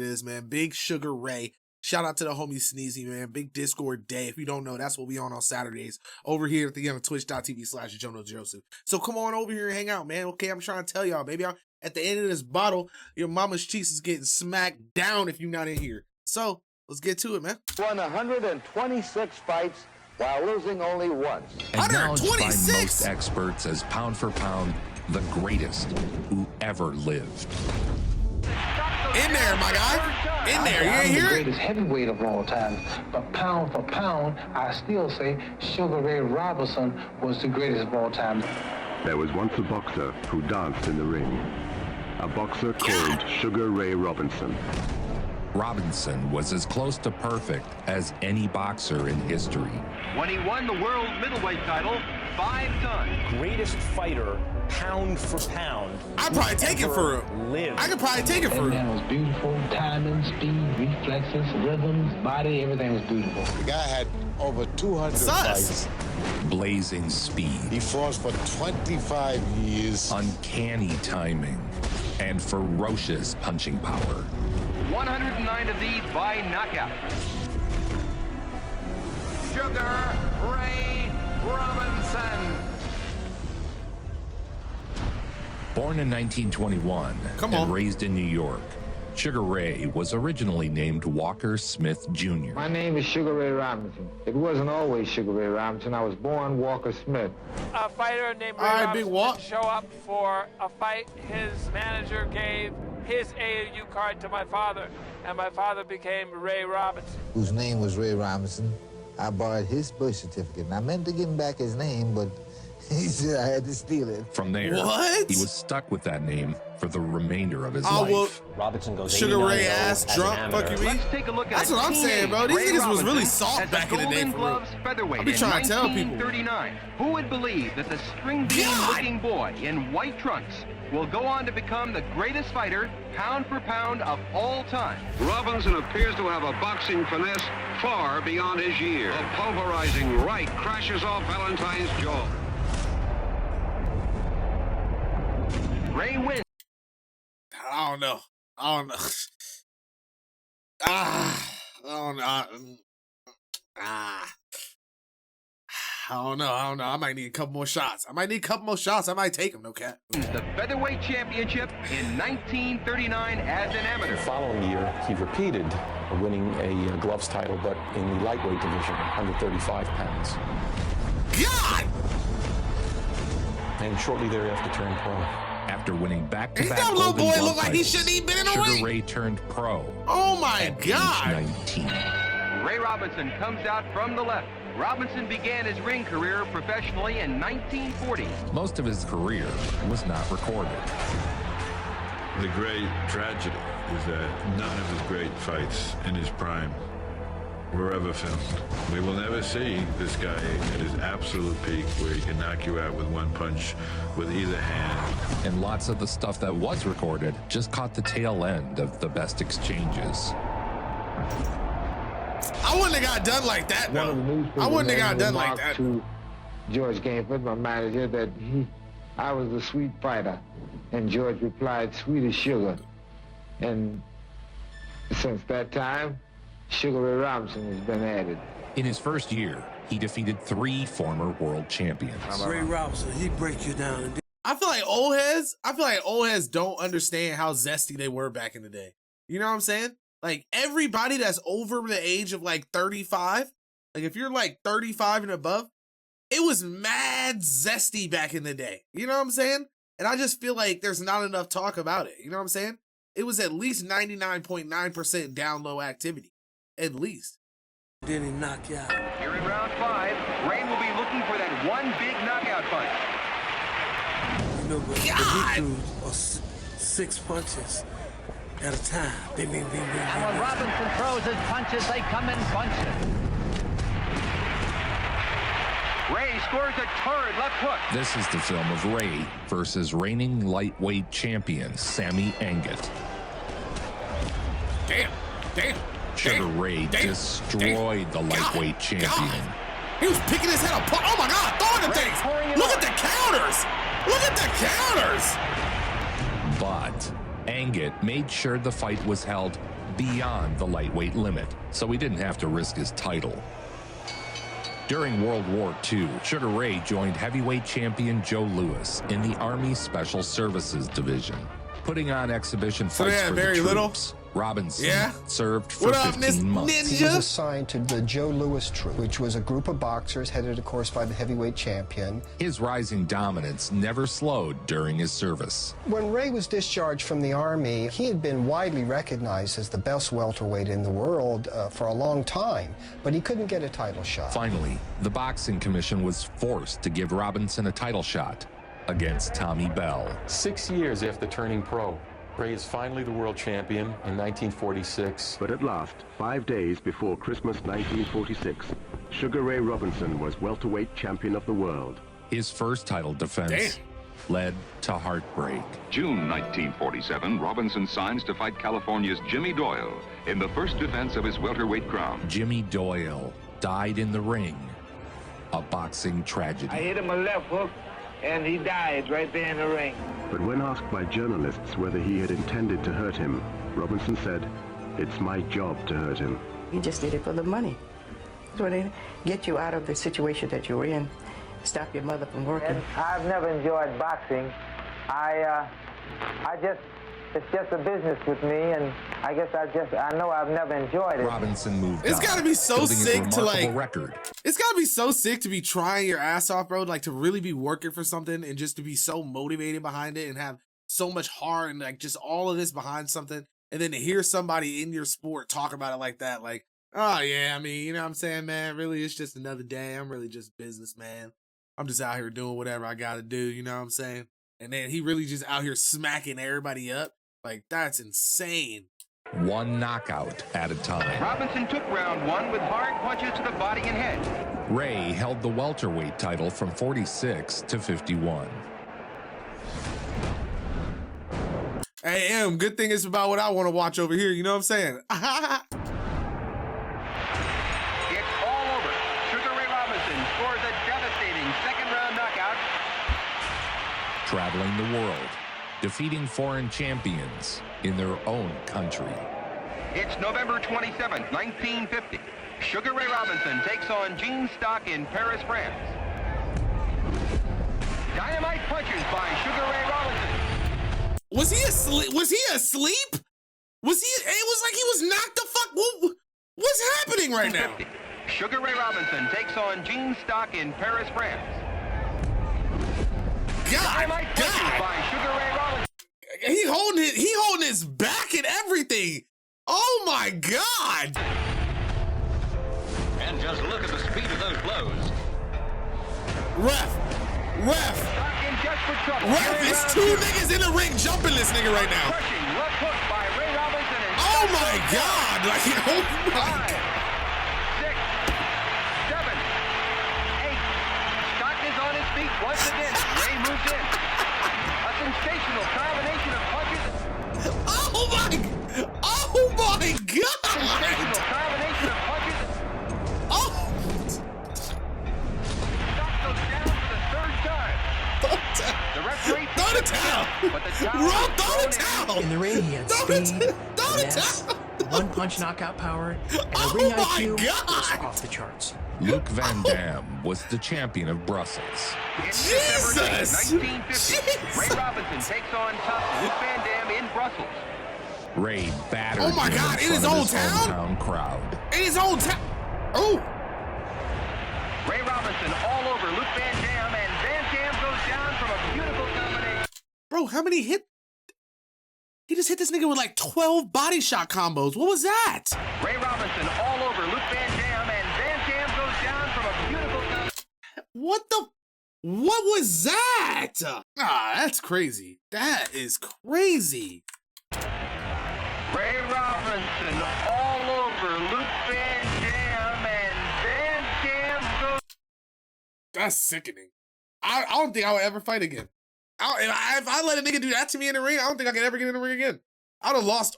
it is, man. Big Sugar Ray. Shout out to the homie Sneezy, man. Big Discord day. If you don't know, that's what we on Saturdays over here at the twitch.tv/Joenojoseph. So come on over here and hang out, man. Okay, I'm trying to tell y'all, baby. At the end of this bottle, your mama's cheeks is getting smacked down if you're not in here. So let's get to it, man. Won 126 fights while losing only once. Acknowledged by most experts as pound for pound, the greatest who ever lived. In there, my guy. In there. You ain't hear it? The greatest heavyweight of all time. But pound for pound, I still say Sugar Ray Robinson was the greatest of all time. There was once a boxer who danced in the ring. A boxer called Sugar Ray Robinson. Robinson was as close to perfect as any boxer in history. When he won the world middleweight title 5 times. Greatest fighter, pound for pound. I'd probably take it for him. I could probably take it for him. That man was beautiful. Timing, speed, reflexes, rhythms, body, everything was beautiful. The guy had over 200 fights. Blazing speed. He fought for 25 years. Uncanny timing. And ferocious punching power. 109 of these by knockout. Sugar Ray Robinson. Born in 1921 and raised in New York, Sugar Ray was originally named Walker Smith Jr. My name is Sugar Ray Robinson. It wasn't always Sugar Ray Robinson. I was born Walker Smith. A fighter named Ray Robinson didn't show up for a fight. His manager gave his AAU card to my father, and my father became Ray Robinson. Whose name was Ray Robinson. I borrowed his birth certificate, and I meant to give him back his name, but he said I had to steal it. From there, he was stuck with that name for the remainder of his life. Well, Robinson goes Sugar Ray ass drunk, fuck you mean? Let's take a look at That's what I'm saying, bro. These niggas was really soft back in the day. Featherweight I be trying to tell people. 1939. Who would believe that the string bean-looking boy in white trunks will go on to become the greatest fighter, pound for pound, of all time? Robinson appears to have a boxing finesse far beyond his years. A pulverizing right crashes off Valentine's jaw. Ray wins. I don't know. I don't know. I don't know. I don't know. I might need a couple more shots. I might take them, no cap. The featherweight championship in 1939 as an amateur. The following year, he repeated winning a gloves title, but in the lightweight division, 135 pounds. God! And shortly thereafter turned pro. After winning back-to-back that little Golden boy Glove look like he titles, shouldn't even been in the ring. Sugar Ray turned pro. Oh my God! Age 19. Ray Robinson comes out from the left. Robinson began his ring career professionally in 1940. Most of his career was not recorded. The great tragedy is that none of his great fights in his prime were ever filmed. We will never see this guy at his absolute peak where he can knock you out with one punch with either hand. And lots of the stuff that was recorded just caught the tail end of the best exchanges. I wouldn't have got done like that, though. I wouldn't have got done like that. To George Gainford, my manager, that I was a sweet fighter. And George replied, sweet as sugar. And since that time, Sugar Ray Robinson has been added. In his first year, he defeated 3 former world champions. Ray Robinson, he break you down. I feel like old heads don't understand how zesty they were back in the day. You know what I'm saying? Like, everybody that's over the age of like 35, like if you're like 35 and above, it was mad zesty back in the day. You know what I'm saying? And I just feel like there's not enough talk about it. You know what I'm saying? It was at least 99.9% down low activity. At least. Then he knock you out. Here in round 5, Ray will be looking for that one big knockout punch. You know, but he threw 6 punches at a time. Bing, bing, bing, bing, bing. And when Robinson throws his punches, they come in bunches. Ray scores a torrid left hook. This is the film of Ray versus reigning lightweight champion Sammy Angat. Damn. Sugar Ray destroyed the lightweight champion. God. He was picking his head apart. Oh my God, throwing the things. Look at the counters. Look at the counters. But Angut made sure the fight was held beyond the lightweight limit, so he didn't have to risk his title. During World War II, Sugar Ray joined heavyweight champion Joe Louis in the Army Special Services Division, putting on exhibition fights for the troops. Robinson served for 15 months. He was assigned to the Joe Louis troop, which was a group of boxers headed, of course, by the heavyweight champion. His rising dominance never slowed during his service. When Ray was discharged from the Army, he had been widely recognized as the best welterweight in the world for a long time, but he couldn't get a title shot. Finally, the Boxing Commission was forced to give Robinson a title shot against Tommy Bell. 6 years after turning pro, Ray is finally the world champion in 1946. But at last, 5 days before Christmas 1946, Sugar Ray Robinson was welterweight champion of the world. His first title defense led to heartbreak. June 1947, Robinson signs to fight California's Jimmy Doyle in the first defense of his welterweight crown. Jimmy Doyle died in the ring. A boxing tragedy. I hit him a left hook, and he died right there in the ring. But when asked by journalists whether he had intended to hurt him, Robinson said, "It's my job to hurt him." He just did it for the money. So they get you out of the situation that you were in, stop your mother from working. And I've never enjoyed boxing. It's just a business with me, and I guess I know I've never enjoyed it. Robinson moved It's gotta be so sick to like, record. It's gotta be so sick to be trying your ass off, bro. Like to really be working for something and just to be so motivated behind it and have so much heart and like just all of this behind something. And then to hear somebody in your sport talk about it like that, like, oh yeah, I mean, you know what I'm saying, man? Really, it's just another day. I'm really just businessman. I'm just out here doing whatever I gotta do, you know what I'm saying? And then he really just out here smacking everybody up. Like, that's insane. One knockout at a time. Robinson took round one with hard punches to the body and head. Ray held the welterweight title from 46 to 51. Hey, M, good thing it's about what I want to watch over here. You know what I'm saying? It's all over. Sugar Ray Robinson scores a devastating second-round knockout. Traveling the world, defeating foreign champions in their own country. It's November 27, 1950. Sugar Ray Robinson takes on Gene Stock in Paris, France. Dynamite punches by Sugar Ray Robinson. Was he asleep? Was he asleep? Was he? It was like he was knocked the fuck. What's happening right now? Sugar Ray Robinson takes on Gene Stock in Paris, France. Dynamite punches by Sugar Ray Robinson. He holding his back and everything. Oh my God! And just look at the speed of those blows. Ref, it's two niggas in the ring jumping this nigga right now. Oh my God! Like, oh my. 5, 6, 7, 8. Stock is on his feet once again. Ray moves in. A sensational combination of punches. Oh my God! Sensational combination of punches. Oh! Stock goes down for the third time. The referee throw the towel. But the towel Rob, throw the towel. In the ring, he had speed, finesse, one-punch knockout power, and a ring IQ was off the charts. Luc Van Dam was the champion of Brussels. Jesus! 1950. Ray Robinson takes on tough Luc Van Dam in Brussels. Ray battered oh my God, in his own town? Crowd. In his own town? Oh! Ray Robinson all over Luc Van Dam, and Van Dam goes down from a beautiful combination. Bro, how many hit? He just hit this nigga with like 12 body shot combos. What was that? Ray Robinson all over Luc Van Dam, and Van Dam goes down from a beautiful combination. What was that? Ah, that's crazy. That is crazy. Ray Robinson all over Luc Van Dam, and Van Dam goes. That's sickening. I don't think I would ever fight again. If I let a nigga do that to me in the ring, I don't think I could ever get in the ring again. I would have lost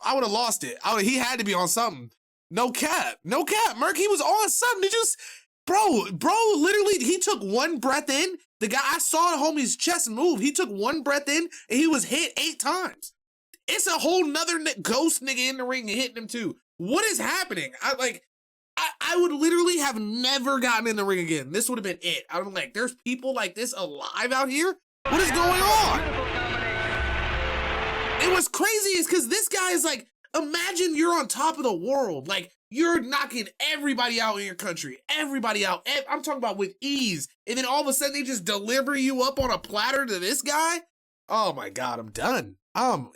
it. He had to be on something. No cap. Merc, he was on something. Did you, bro, literally, he took one breath in. The guy, I saw the homie's chest move. He took one breath in and he was hit 8 times. It's a whole nother ghost nigga in the ring hitting him too. What is happening? I would literally have never gotten in the ring again. This would have been it. I was like, there's people like this alive out here? What is going on? And what's crazy is because this guy is like, imagine you're on top of the world. Like, you're knocking everybody out in your country. Everybody out. I'm talking about with ease. And then all of a sudden they just deliver you up on a platter to this guy? Oh my God, I'm done.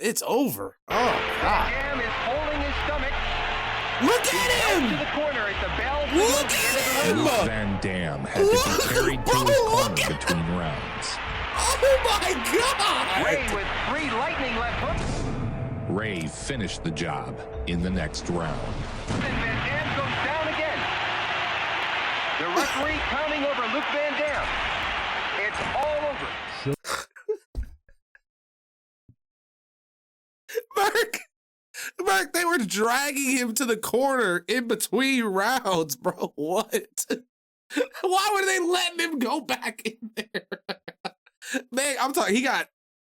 It's over. Oh God. Jam is holding his stomach. Look at him! To the corner at the bell. Look at him! Van Dam had to be carried to his corner between rounds. Oh my God! Ray with 3 lightning left hooks. Ray finished the job in the next round. And Van Dam goes down again. The referee counting over Luke Van Dam. It's all over. Mark, they were dragging him to the corner in between rounds, bro. What? Why were they letting him go back in there? Man, I'm talking, he got,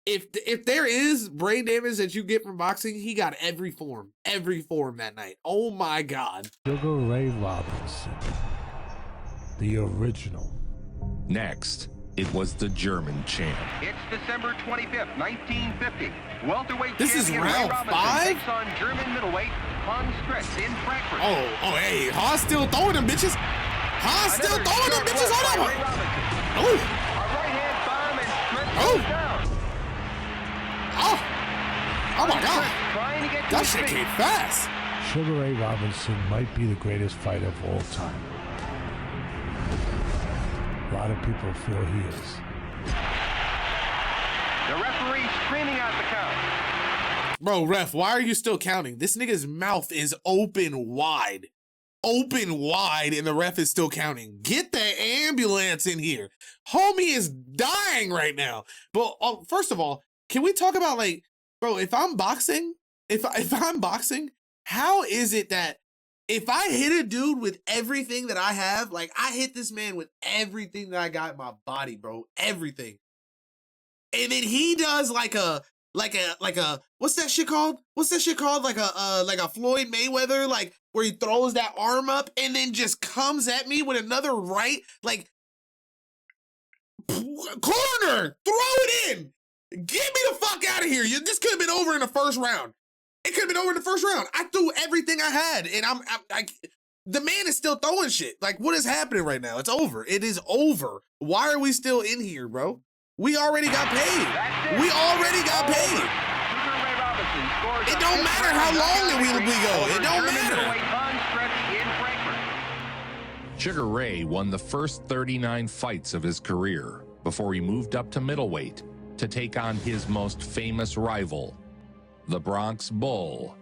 if there is brain damage that you get from boxing, he got every form that night. Oh my God. Sugar Ray Robinson, the original. Next, it was the German champ. It's December 25th, 1950. Welterweight this champion is round Ray Robinson 5? takes on German middleweight Hans Stretz in Frankfurt. Oh, hey, Hans still throwing them bitches. Hans still throwing them bitches. Hold on. Oh. A right hand bomb and Stretz Oh. goes down. Oh my God. Trying to get to That his shit feet. came fast. Sugar Ray Robinson might be the greatest fighter of all time. A lot of people feel he is. The referee screaming out the count. Bro, ref, why are you still counting? This nigga's mouth is open wide. Open wide, and the ref is still counting. Get the ambulance in here. Homie is dying right now. But first of all, can we talk about, like, bro, if I'm boxing, if I'm boxing, how is it that if I hit a dude with everything that I have, like I hit this man with everything that I got in my body, bro, everything. And then he does like a what's that shit called? What's that shit called? Like a Floyd Mayweather, like where he throws that arm up and then just comes at me with another right, like corner, throw it in. Get me the fuck out of here. This could have been over in the first round. It could have been over in the first round. I threw everything I had, and the man is still throwing shit. Like, what is happening right now? It's over. It is over. Why are we still in here, bro? We already got paid. We already got paid. It don't matter how long that we go. It don't matter. Sugar Ray won the first 39 fights of his career before he moved up to middleweight to take on his most famous rival, the Bronx Bull,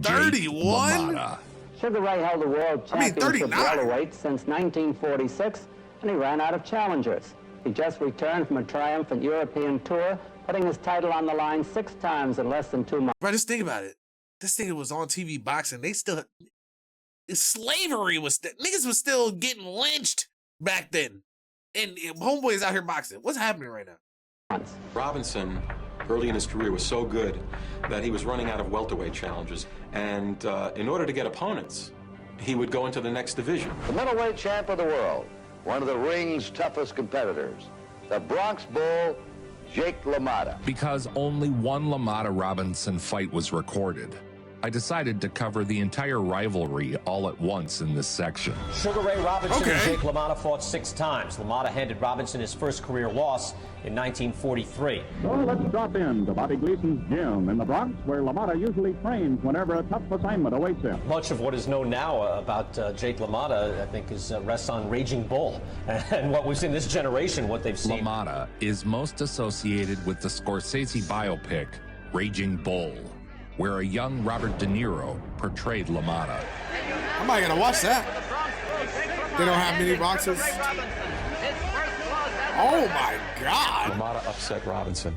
31? Sugar Ray held the world championship welterweight since 1946, and he ran out of challengers. He just returned from a triumphant European tour, putting his title on the line 6 times in less than 2 months. Bro, just think about it. This thing was on TV boxing. They still, slavery was, niggas was still getting lynched back then. And homeboys out here boxing. What's happening right now? Robinson, early in his career, was so good that he was running out of welterweight challengers. And in order to get opponents, he would go into the next division. The middleweight champ of the world, one of the ring's toughest competitors, the Bronx Bull, Jake LaMotta. Because only one LaMotta-Robinson fight was recorded, I decided to cover the entire rivalry all at once in this section. Sugar Ray Robinson and Jake LaMotta fought 6 times. LaMotta handed Robinson his first career loss in 1943. So let's drop in to Bobby Gleason's gym in the Bronx, where LaMotta usually trains whenever a tough assignment awaits him. Much of what is known now about Jake LaMotta, I think, rests on Raging Bull and what was in this generation, what they've seen. LaMotta is most associated with the Scorsese biopic, Raging Bull, where a young Robert De Niro portrayed LaMotta. I'm not gonna watch that. They don't have many boxers. Oh my God! LaMotta upset Robinson.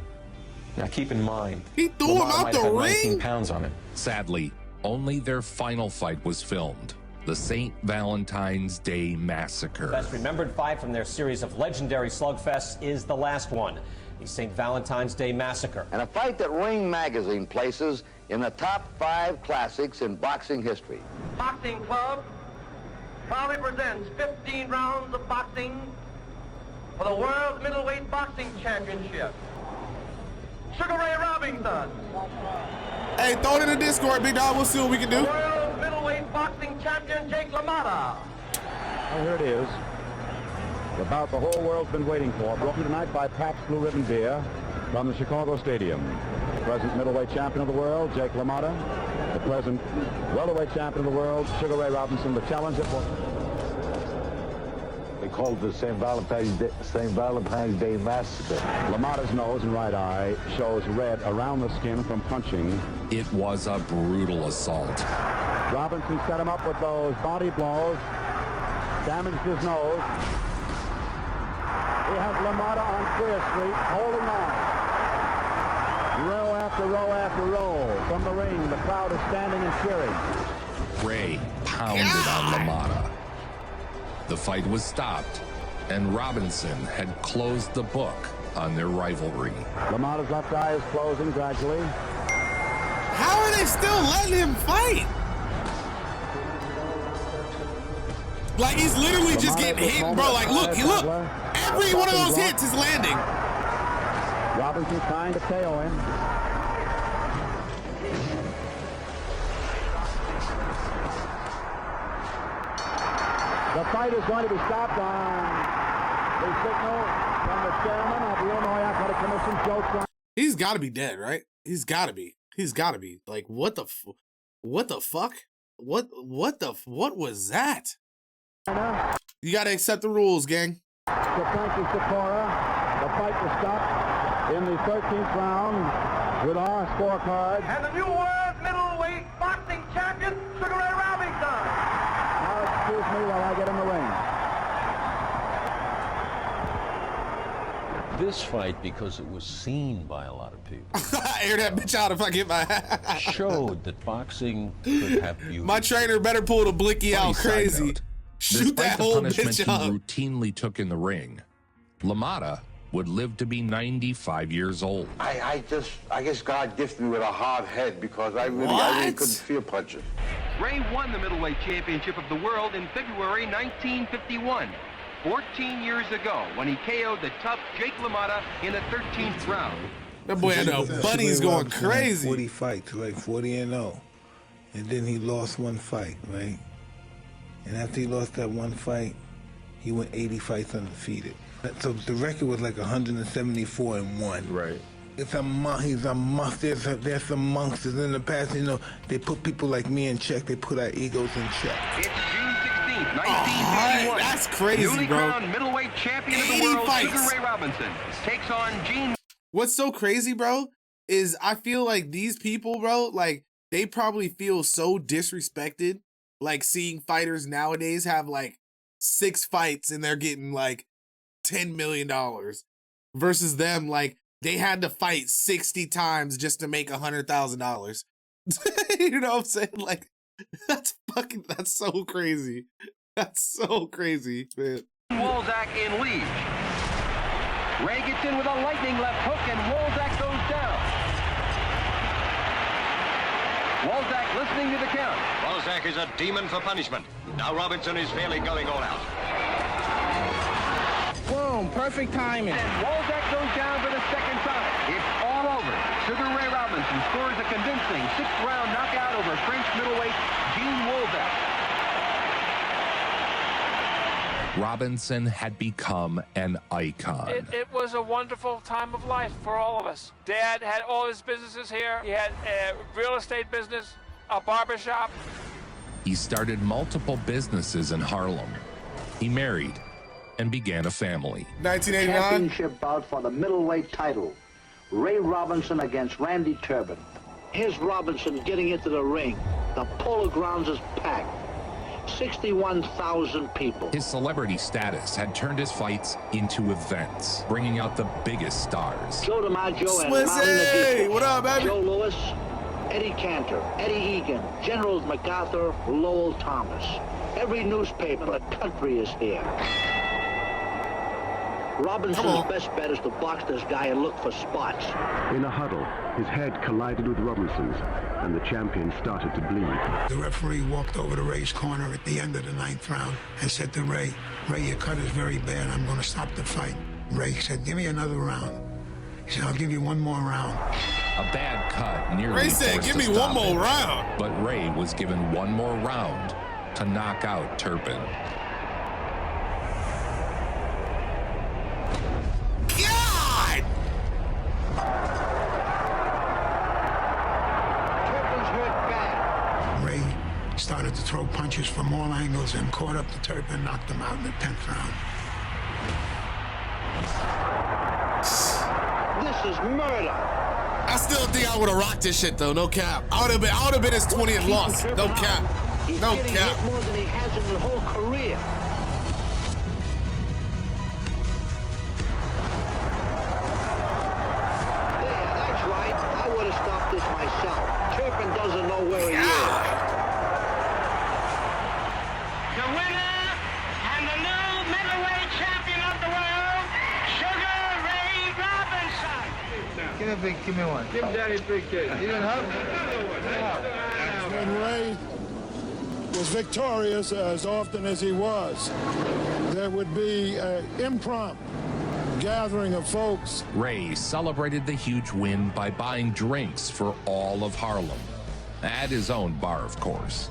Now keep in mind, he threw him out the ring. 19 pounds on him. Sadly, only their final fight was filmed. The St. Valentine's Day Massacre. Best remembered fight from their series of legendary slugfests is the last one. the St. Valentine's Day Massacre. And a fight that Ring Magazine places in the top 5 classics in boxing history. Boxing Club proudly presents 15 rounds of boxing for the World Middleweight Boxing Championship. Sugar Ray Robinson. Hey, throw it in the Discord, big dog. We'll see what we can do. World Middleweight Boxing Champion Jake LaMotta. Well, here it is. The bout the whole world's been waiting for, brought to you tonight by Pabst Blue Ribbon Beer from the Chicago Stadium. The present middleweight champion of the world, Jake LaMotta. The present welterweight champion of the world, Sugar Ray Robinson. The challenger for... They called it the St. Valentine's Day Massacre. LaMotta's nose and right eye shows red around the skin from punching. It was a brutal assault. Robinson set him up with those body blows, damaged his nose. He has LaMotta on Clear Street, holding on. Row after row after row. From the ring, the crowd is standing and cheering. Ray pounded on LaMotta. The fight was stopped, and Robinson had closed the book on their rivalry. LaMotta's left eye is closing gradually. How are they still letting him fight? Like, he's literally just getting hit, bro. Like, look. Every one of those hits is landing. Robinson trying to KO him. The fight is going to be stopped on the signal from the chairman of the Illinois Athletic Commission, Joe Trump. He's got to be dead, right? He's got to be. Like, what the fuck? What was that? You got to accept the rules, gang. To Francis Secora, the fight was stopped in the 13th round with our scorecard. And the new world middleweight boxing champion, Sugar Ray Robinson. Now excuse me while I get in the ring. This fight, because it was seen by a lot of people, air that bitch out if I get my showed that boxing could have beauty. My trainer better pull the blicky out crazy. Shoot that whole bitch he up. routinely took in the ring, LaMotta would live to be 95 years old. I guess God gifted me with a hard head because I really couldn't feel punches. Ray won the middleweight championship of the world in February 1951, 14 years ago, when he KO'd the tough Jake LaMotta in the 13th round. That boy, I know, Bunny's going crazy. 40 fights, right? 40-0. And then he lost one fight, right? And after he lost that one fight, he went 80 fights undefeated. So the record was like 174-1. Right. He's a monster. There's some monsters in the past. You know, they put people like me in check. They put our egos in check. It's June 16th, 1951. That's crazy, newly bro. crowned middleweight champion of the world, Sugar Ray Robinson, takes on Gene. What's so crazy, bro, is I feel like these people, bro, like, they probably feel so disrespected, like, seeing fighters nowadays have, like, 6 fights and they're getting, like, $10 million versus them, like, they had to fight 60 times just to make $100,000. You know what I'm saying? Like, that's so crazy. That's so crazy, man. Wolzak in lead. Ray gets in with a lightning left hook and Wolzak goes down. Wolzak listening to the count. Wolzak is a demon for punishment. Now Robinson is fairly going all out. Boom, perfect timing. And Wolzak goes down for the second time. It's all over. Sugar Ray Robinson scores a convincing 6th round knockout over French middleweight Gene Wolzak. Robinson had become an icon. It was a wonderful time of life for all of us. Dad had all his businesses here. He had a real estate business, a barbershop. He started multiple businesses in Harlem. He married and began a family. 1989. Championship bout for the middleweight title. Ray Robinson against Randy Turbin. Here's Robinson getting into the ring. The Polo Grounds is packed. 61,000 people. His celebrity status had turned his fights into events, bringing out the biggest stars. Joe DiMaggio and Swizzy! What up, baby? Joe Louis, Eddie Cantor, Eddie Egan, Generals MacArthur, Lowell Thomas. Every newspaper in the country is here. Robinson's best bet is to box this guy and look for spots. In a huddle, his head collided with Robinson's, and the champion started to bleed. The referee walked over to Ray's corner at the end of the 9th round and said to Ray, "Ray, your cut is very bad. I'm going to stop the fight." Ray said, "Give me another round." He said, "I'll give you one more round." A bad cut nearly Ray said, forced "Give a me one more stoppage, round." But Ray was given one more round to knock out Turpin. God! Turpin's hurt bad. Ray started to throw punches from all angles and caught up to Turpin, knocked him out in the 10th round. This is murder. I still think I would have rocked this shit though, no cap. I would have been his 20th loss. No cap. No He's getting cap. hit more than he has in his whole career. Yeah, that's right. I would have stopped this myself. Turpin doesn't know where he is. The winner and the new middleweight champion of the world, Sugar Ray Robinson. Give me one. Give Daddy a big kiss. You didn't hug? When Ray was victorious, as often as he was, there would be an impromptu gathering of folks. Ray celebrated the huge win by buying drinks for all of Harlem, at his own bar, of course.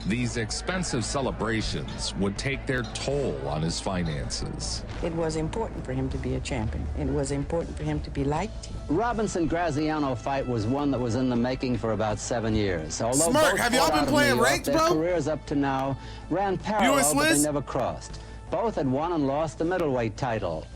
These expensive celebrations would take their toll on his finances. It was important for him to be a champion. It was important for him to be liked. Robinson-Graziano fight was one that was in the making for about 7 years. Although Smirk, both have y'all fought been out of playing New York, ranked, their bro? careers up to now ran parallel, but they Swiss? never crossed. Both had won and lost the middleweight title.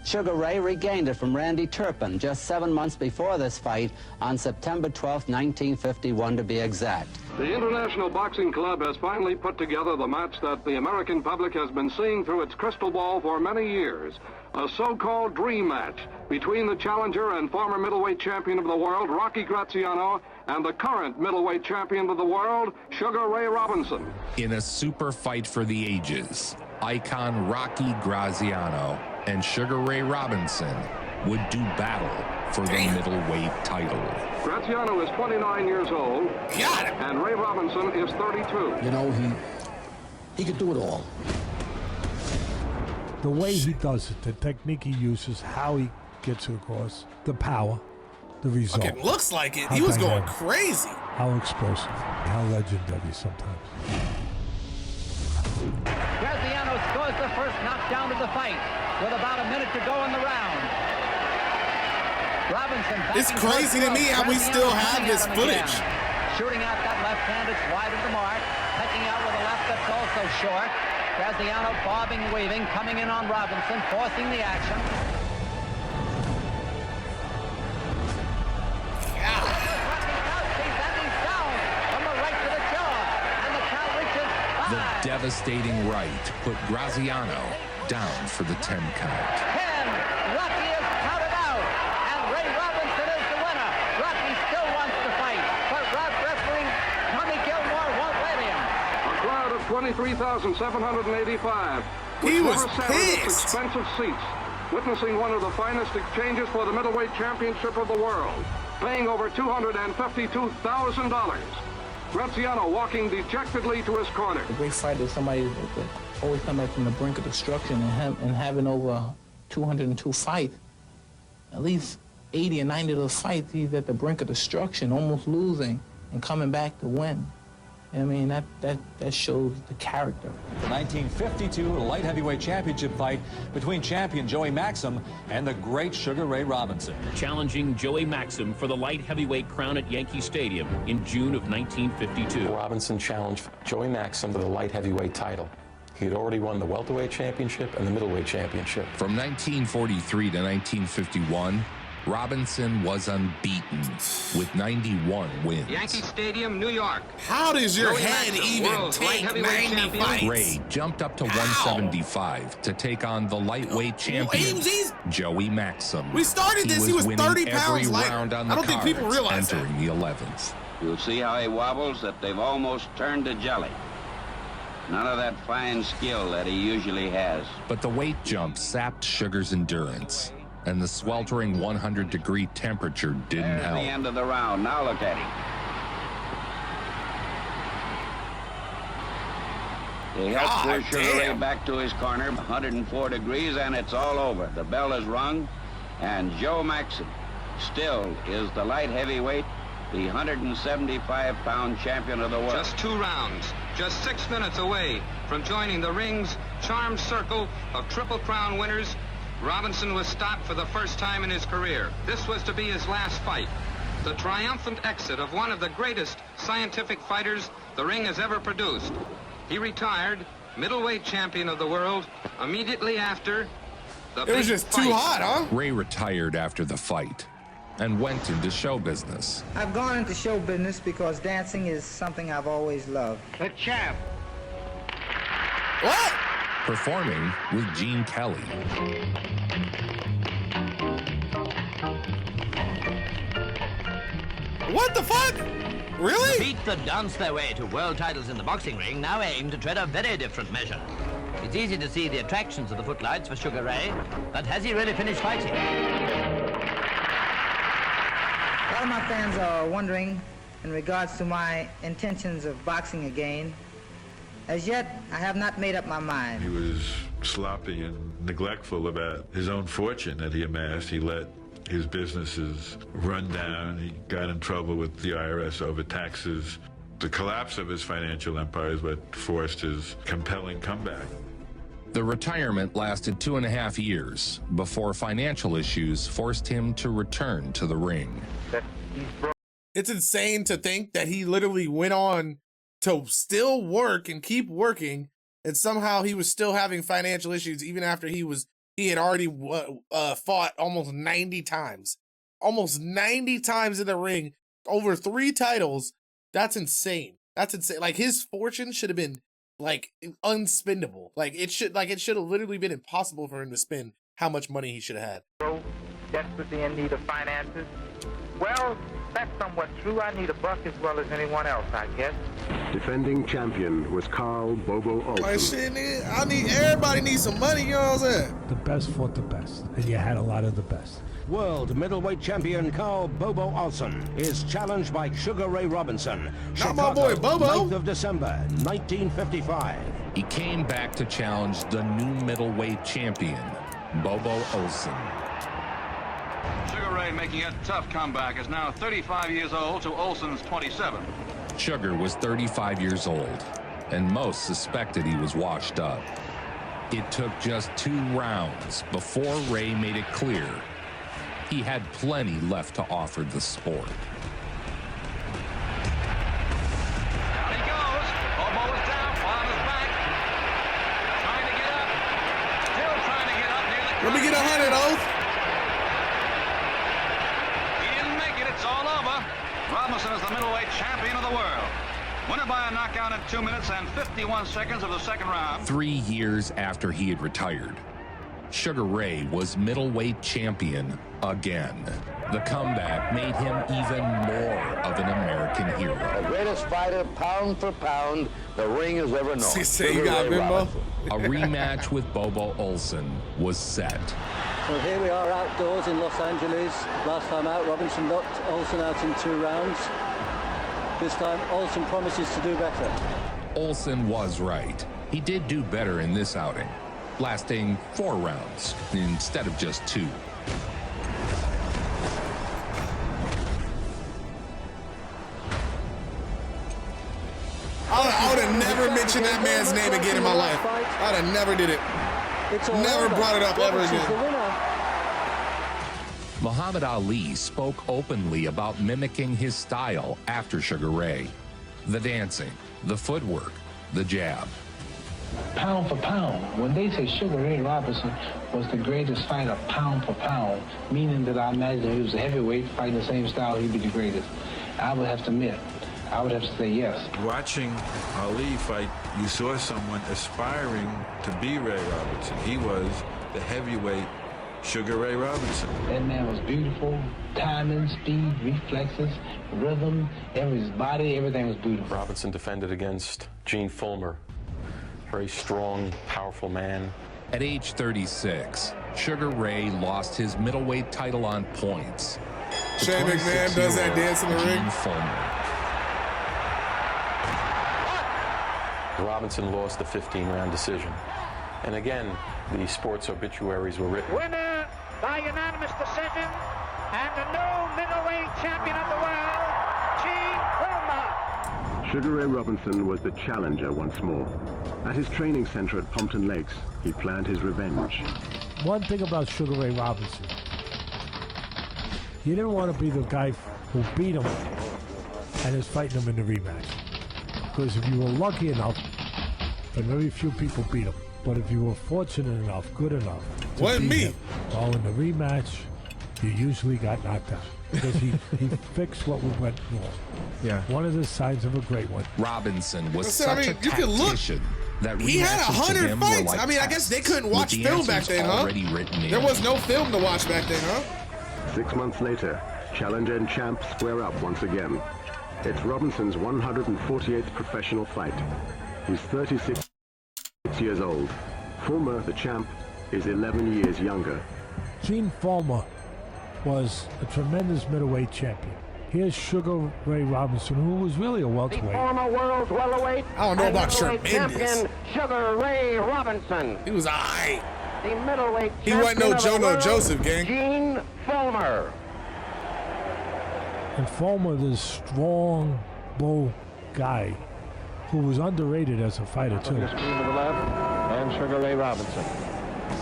Sugar Ray regained it from Randy Turpin just 7 months before this fight on September 12, 1951 to be exact. The International Boxing Club has finally put together the match that the American public has been seeing through its crystal ball for many years. A so-called dream match between the challenger and former middleweight champion of the world, Rocky Graziano, and the current middleweight champion of the world, Sugar Ray Robinson. In a super fight for the ages, icon Rocky Graziano and Sugar Ray Robinson would do battle for the middleweight title. Graziano is 29 years old, and Ray Robinson is 32. You know, he could do it all. The way he does it, the technique he uses, how he gets it across, the power, the result. Okay, looks like it. How He was going dynamic, crazy. How explosive, how legendary sometimes. Graziano scores the first knockdown of the fight with about a minute to go in the round. Robinson. It's crazy to me how we still have this footage. Shooting out that left hand, it's wide of the mark. Picking out with a left that's also short. Graziano bobbing, weaving, coming in on Robinson, forcing the action. The devastating right put Graziano down for the 10 count. 10. Rocky is counted out, and Ray Robinson is the winner. Rocky still wants to fight, but referee Tommy Gilmore won't let him. A crowd of 23,785 He was never sat in its pissed. expensive seats, witnessing one of the finest exchanges for the middleweight championship of the world, paying over $252,000. Graziano walking dejectedly to his corner. A great fighter is somebody that always come back from the brink of destruction, and having over 202 fights, at least 80 or 90 of those fights, he's at the brink of destruction, almost losing, and coming back to win. I mean, that shows the character. The 1952 light heavyweight championship fight between champion Joey Maxim and the great Sugar Ray Robinson. Challenging Joey Maxim for the light heavyweight crown at Yankee Stadium in June of 1952. Robinson challenged Joey Maxim to the light heavyweight title. He had already won the welterweight championship and the middleweight championship. From 1943 to 1951, Robinson was unbeaten with 91 wins. Yankee Stadium, New York. How does your Joey head Maxim, even world's light take heavyweight 90 champion. fights? Ray jumped up to 175 to take on the lightweight champion, Joey Maxim. We started this, he was 30 winning pounds every lighter. round on I the don't think people cards, realize that. entering the 11th. You'll see how he wobbles that they've almost turned to jelly. None of that fine skill that he usually has. But the weight jump sapped Sugar's endurance, and the sweltering 100-degree temperature didn't There's help. the end of the round. Now look at him. He helps push Sugar Ray back to his corner, 104 degrees, and it's all over. The bell is rung, and Joe Maxim still is the light heavyweight, the 175-pound champion of the world. Just 2 rounds, just 6 minutes away from joining the ring's charmed circle of Triple Crown winners, Robinson was stopped for the first time in his career. This was to be his last fight. The triumphant exit of one of the greatest scientific fighters the ring has ever produced. He retired middleweight champion of the world immediately after the It was just too hot, huh? Ray retired after the fight and went into show business. I've gone into show business because dancing is something I've always loved. The champ. What? Performing with Gene Kelly. What the fuck? Really? The feet that dance their way to world titles in the boxing ring now aim to tread a very different measure. It's easy to see the attractions of the footlights for Sugar Ray, but has he really finished fighting? A lot of my fans are wondering in regards to my intentions of boxing again. As yet, I have not made up my mind. He was sloppy and neglectful about his own fortune that he amassed. He let his businesses run down. He got in trouble with the IRS over taxes. The collapse of his financial empire is what forced his compelling comeback. The retirement lasted 2.5 years before financial issues forced him to return to the ring. It's insane to think that he literally went on to still work and keep working, and somehow he was still having financial issues even after he had already fought almost 90 times. Almost 90 times in the ring, over 3 titles. That's insane. That's insane. Like, his fortune should have been like unspendable. Like it should have literally been impossible for him to spend how much money he should have had. Desperately in need of finances. Well, that's somewhat true. I need a buck as well as anyone else, I guess. Defending champion was Carl Bobo Olsen. Like, shit, nigga, everybody needs some money, you know what I'm saying? The best fought the best, and you had a lot of the best. World middleweight champion Carl Bobo Olsen is challenged by Sugar Ray Robinson. Not my boy Bobo. 9th of December, 1955. He came back to challenge the new middleweight champion, Bobo Olsen. Sugar Ray making a tough comeback, is now 35 years old to Olsen's 27. Sugar was 35 years old, and most suspected he was washed up. It took just 2 rounds before Ray made it clear he had plenty left to offer the sport. Down he goes. Bobo is down, on his back. Trying to get up. Still trying to get up near the Let me get 100, Oath. He didn't make it. It's all over. Robinson is the middleweight champion of the world. Winner by a knockout in 2 minutes and 51 seconds of the second round. 3 years after he had retired, Sugar Ray was middleweight champion again. The comeback made him even more of an American hero. The greatest fighter, pound for pound, the ring has ever known. Say you got Bimbo. A rematch with Bobo Olsen was set. Well, here we are outdoors in Los Angeles. Last time out, Robinson knocked Olsen out in 2 rounds. This time, Olsen promises to do better. Olsen was right. He did do better in this outing, lasting 4 rounds instead of just 2. I would have never mentioned that man's name again in my life. I'd have never did it. Never brought it up ever again. Muhammad Ali spoke openly about mimicking his style after Sugar Ray. The dancing, the footwork, the jab. Pound for pound, when they say Sugar Ray Robinson was the greatest fighter pound for pound, meaning that I imagine if he was a heavyweight fighting the same style, he'd be the greatest. I would have to admit, I would have to say yes. Watching Ali fight, you saw someone aspiring to be Ray Robinson. He was the heavyweight Sugar Ray Robinson. That man was beautiful. Timing, speed, reflexes, rhythm, his body, everything was beautiful. Robinson defended against Gene Fulmer Very strong, powerful man. At age 36, Sugar Ray lost his middleweight title on points. Shane McMahon does that dance in the ring. Robinson lost the 15-round decision. And again, the sports obituaries were written. Winner by unanimous decision and the new middleweight champion of the world, Gene Fullmer. Sugar Ray Robinson was the challenger once more. At his training center at Pompton Lakes, he planned his revenge. One thing about Sugar Ray Robinson, you didn't want to be the guy who beat him and is fighting him in the rematch. Because if you were lucky enough, and very few people beat him, but if you were fortunate enough, good enough to wasn't beat me. him, well, in the rematch, you usually got knocked out. Because he fixed what went wrong. Yeah. One of the signs of a great one. Robinson was Listen, I such mean, a you can look. tactician that He had rematches to 100 him were fights. like I mean, I guess they couldn't tests, watch with the film back answers then, huh? already written in. There was no film to watch back then, huh? 6 months later, challenger and champ square up once again. It's Robinson's 148th professional fight. He's 36 years old. Fullmer, the champ, is 11 years younger. Gene Fullmer was a tremendous middleweight champion. Here's Sugar Ray Robinson, who was really a welterweight. Former world's welterweight. I don't know about middleweight tremendous. champion Sugar Ray Robinson. He was aight. The middleweight He wasn't no champion of the Joenojoseph, world, gang. Gene Fullmer. And Fullmer, this strong, bull guy who was underrated as a fighter, too. The screen to the left, and Sugar Ray Robinson.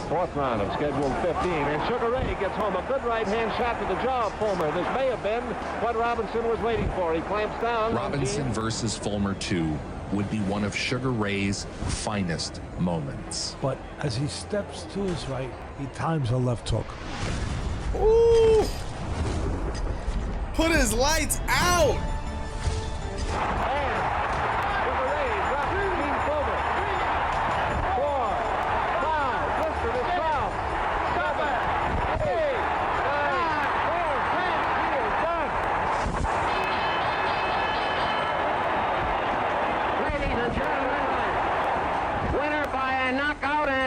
Fourth round of scheduled 15, and Sugar Ray gets home a good right-hand shot to the jaw of Fullmer. This may have been what Robinson was waiting for. He clamps down. Robinson versus Fullmer 2 would be one of Sugar Ray's finest moments. But as he steps to his right, he times a left hook. Ooh! Put his lights out!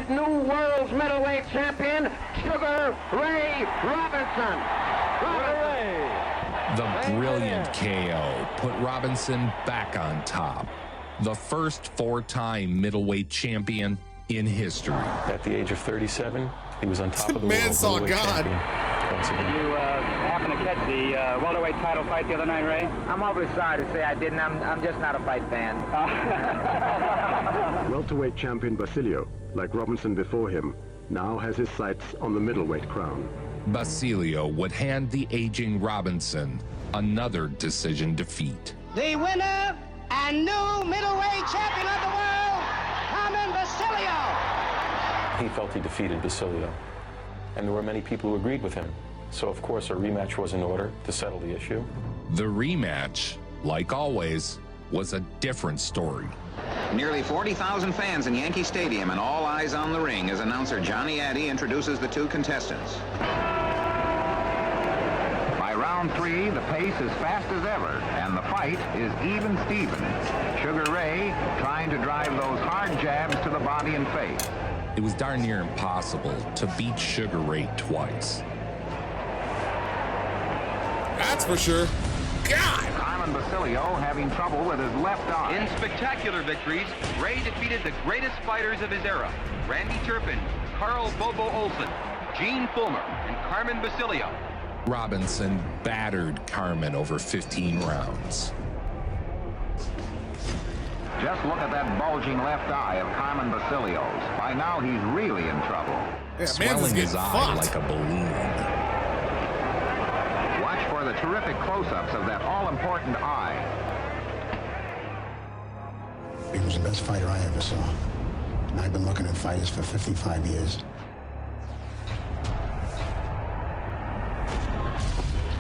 New world's middleweight champion, Sugar Ray Robinson. The brilliant KO put Robinson back on top. The first 4-time middleweight champion in history. At the age of 37, he was on top of the Man world saw middleweight God. champion. Once again. You happen to catch the welterweight title fight the other night, Ray? I'm awfully sorry to say I didn't. I'm just not a fight fan. Welterweight champion Basilio, like Robinson before him, now has his sights on the middleweight crown. Basilio would hand the aging Robinson another decision defeat. The winner and new middleweight champion of the world, Carmen Basilio. He felt he defeated Basilio, and there were many people who agreed with him. So, of course, a rematch was in order to settle the issue. The rematch, like always, was a different story. Nearly 40,000 fans in Yankee Stadium and all eyes on the ring as announcer Johnny Addy introduces the two contestants. By round 3, the pace is fast as ever, and the fight is even Steven. Sugar Ray trying to drive those hard jabs to the body and face. It was darn near impossible to beat Sugar Ray twice. That's for sure. God! Carmen Basilio having trouble with his left arm. In spectacular victories, Ray defeated the greatest fighters of his era, Randy Turpin, Carl Bobo Olsen, Gene Fullmer, and Carmen Basilio. Robinson battered Carmen over 15 rounds. Just look at that bulging left eye of Carmen Basilio's. By now, he's really in trouble. Yeah, Swelling his eye like a balloon. Watch for the terrific close-ups of that all-important eye. He was the best fighter I ever saw. And I've been looking at fighters for 55 years.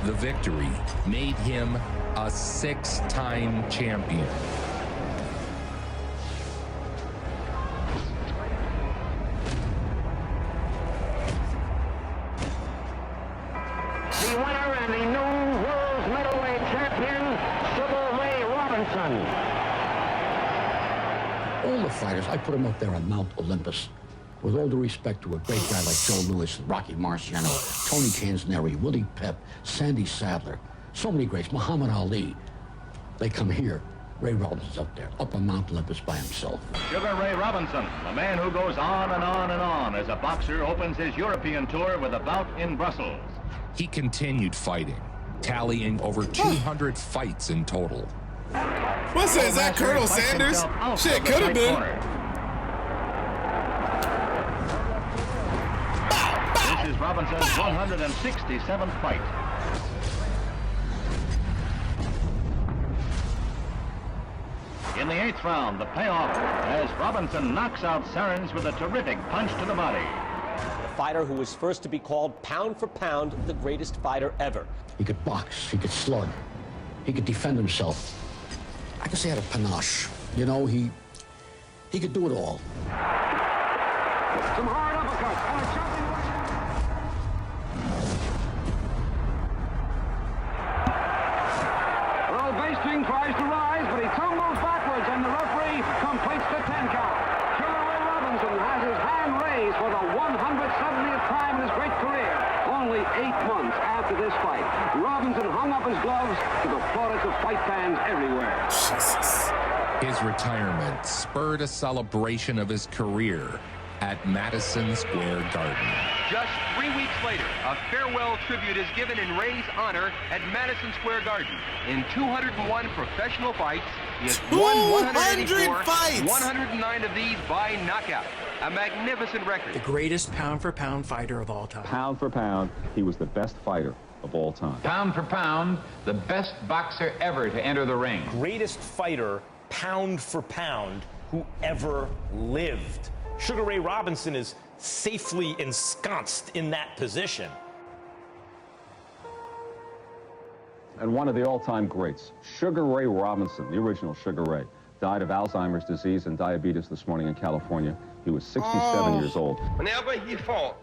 The victory made him a 6-time champion. The winner and the new world's middleweight champion, Sugar Ray Robinson. All the fighters, I put them up there on Mount Olympus. With all due respect to a great guy like Joe Louis, Rocky Marciano, Tony Canzoneri, Willie Pep, Sandy Sadler, so many greats, Muhammad Ali. They come here. Ray Robinson's up there, up on Mount Olympus by himself. Sugar Ray Robinson, the man who goes on and on and on as a boxer opens his European tour with a bout in Brussels. He continued fighting, tallying over 200 fights in total. What's that? Is that Colonel Sanders? Shit, could have been. This is Robinson's 167th fight. In the 8th round, the payoff as Robinson knocks out Sarins with a terrific punch to the body. A fighter who was first to be called pound for pound the greatest fighter ever. He could box, he could slug, he could defend himself. I could say he had a panache. You know, he could do it all. Some hard uppercuts and a chopping Earl Bastring tries to rise, but he tumbles backwards, and the referee completes the 10 count. Sugar Ray Robinson has his hand raised for the 170th time in his great career. Only 8 months after this fight, Robinson hung up his gloves to the plaudits of fight fans everywhere. His retirement spurred a celebration of his career at Madison Square Garden. Just 3 weeks later, a farewell tribute is given in Ray's honor at Madison Square Garden. In 201 professional fights, he has won 184, fights! 109 of these by knockout. A magnificent record. The greatest pound-for-pound fighter of all time. Pound for pound, he was the best fighter of all time. Pound for pound, the best boxer ever to enter the ring. Greatest fighter, pound for pound, who ever lived. Sugar Ray Robinson is safely ensconced in that position. And one of the all-time greats, Sugar Ray Robinson, the original Sugar Ray, died of Alzheimer's disease and diabetes this morning in California. He was 67 years old. Whenever he fought,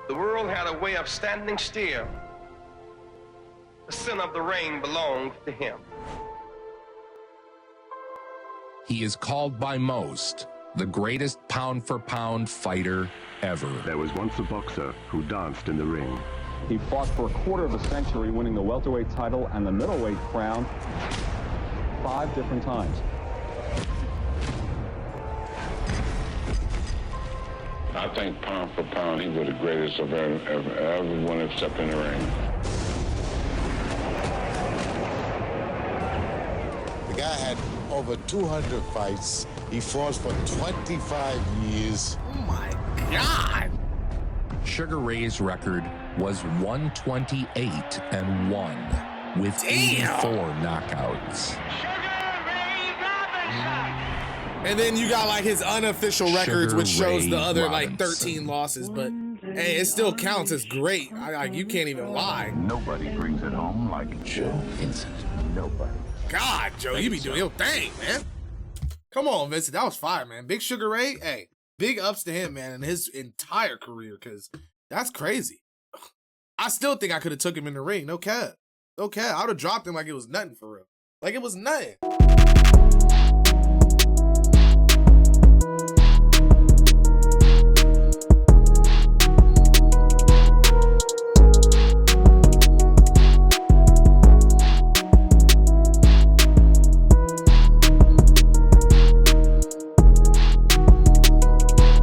the world had a way of standing still. The center of the ring belonged to him. He is called by most the greatest pound-for-pound fighter ever. There was once a boxer who danced in the ring. He fought for a quarter of a century, winning the welterweight title and the middleweight crown 5 different times. I think pound for pound, he was the greatest of everyone except in the ring. The guy had over 200 fights. He fought for 25 years. Oh my God! Sugar Ray's record was 128-1 with 84 knockouts. And then you got like his unofficial records, which shows the other like 13 losses, but hey, it still counts as great. You can't even lie. Nobody brings it home like Joe Vincent. Nobody. God, Joe, you be doing your thing, man. Come on, Vincent. That was fire, man. Big Sugar Ray, hey, big ups to him, man, and his entire career, because that's crazy. I still think I could have took him in the ring. No cap. No cap. I would have dropped him like it was nothing for real. Like it was nothing.